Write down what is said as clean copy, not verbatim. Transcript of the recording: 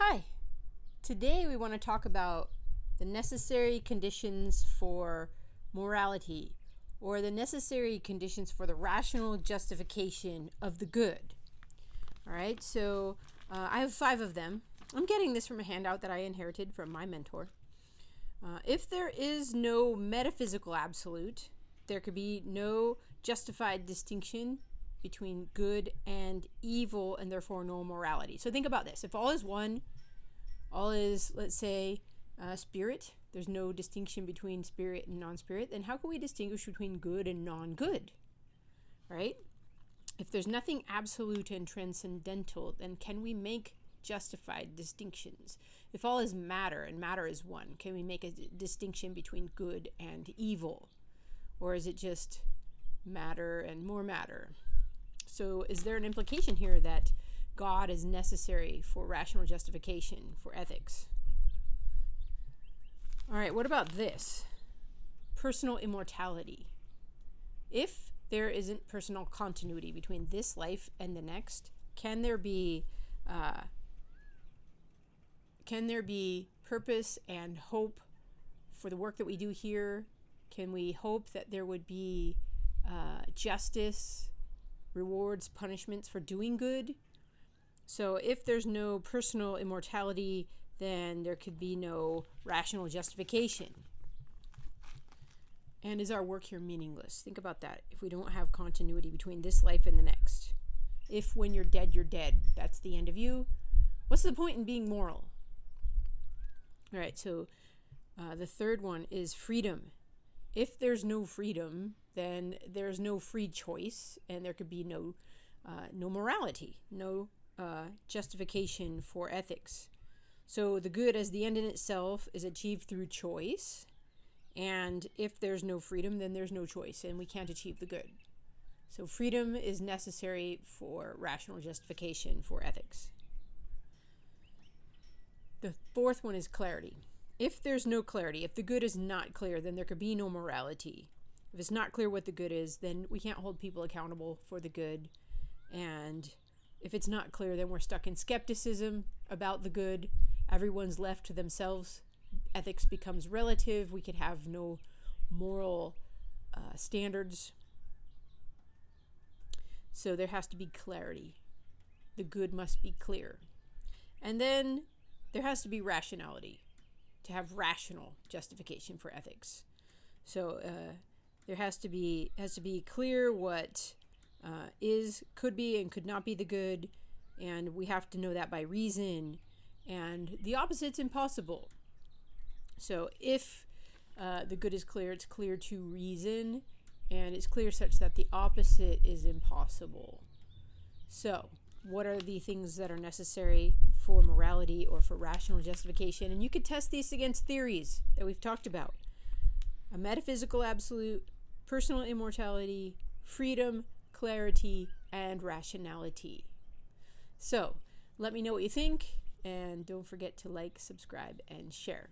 Hi, today we want to talk about the necessary conditions for morality, or the necessary conditions for the rational justification of the good. All right, so I have 5 of them. I'm getting this from a handout that I inherited from my mentor. If there is no metaphysical absolute, there could be no justified distinction between good and evil, and therefore no morality. So think about this. If all is one, all is, let's say, spirit, there's no distinction between spirit and non-spirit, then how can we distinguish between good and non-good, right? If there's nothing absolute and transcendental, then can we make justified distinctions? If all is matter and matter is one, can we make a distinction between good and evil? Or is it just matter and more matter? So is there an implication here that God is necessary for rational justification, for ethics? All right, what about this? Personal immortality. If there isn't personal continuity between this life and the next, can there be purpose and hope for the work that we do here? Can we hope that there would be justice, rewards, punishments for doing good? So if there's no personal immortality, then there could be no rational justification. And is our work here meaningless? Think about that. If we don't have continuity between this life and the next. If when you're dead, that's the end of you. What's the point in being moral? All right, so the third one is freedom. If there's no freedom, then there's no free choice, and there could be no morality, no justification for ethics. So the good as the end in itself is achieved through choice, and if there's no freedom, then there's no choice, and we can't achieve the good. So freedom is necessary for rational justification for ethics. The fourth one is clarity. If there's no clarity, if the good is not clear, then there could be no morality. If it's not clear what the good is, then we can't hold people accountable for the good. And if it's not clear, then we're stuck in skepticism about the good. Everyone's left to themselves. Ethics becomes relative. We could have no moral standards. So there has to be clarity. The good must be clear. And then there has to be rationality to have rational justification for ethics. So there has to be clear what could be and could not be the good, and we have to know that by reason, and the opposite's impossible. So if the good is clear, it's clear to reason, and it's clear such that the opposite is impossible. So what are the things that are necessary for morality or for rational justification? And you could test these against theories that we've talked about. A metaphysical absolute, personal immortality, freedom, clarity, and rationality. So let me know what you think, and don't forget to like, subscribe, and share.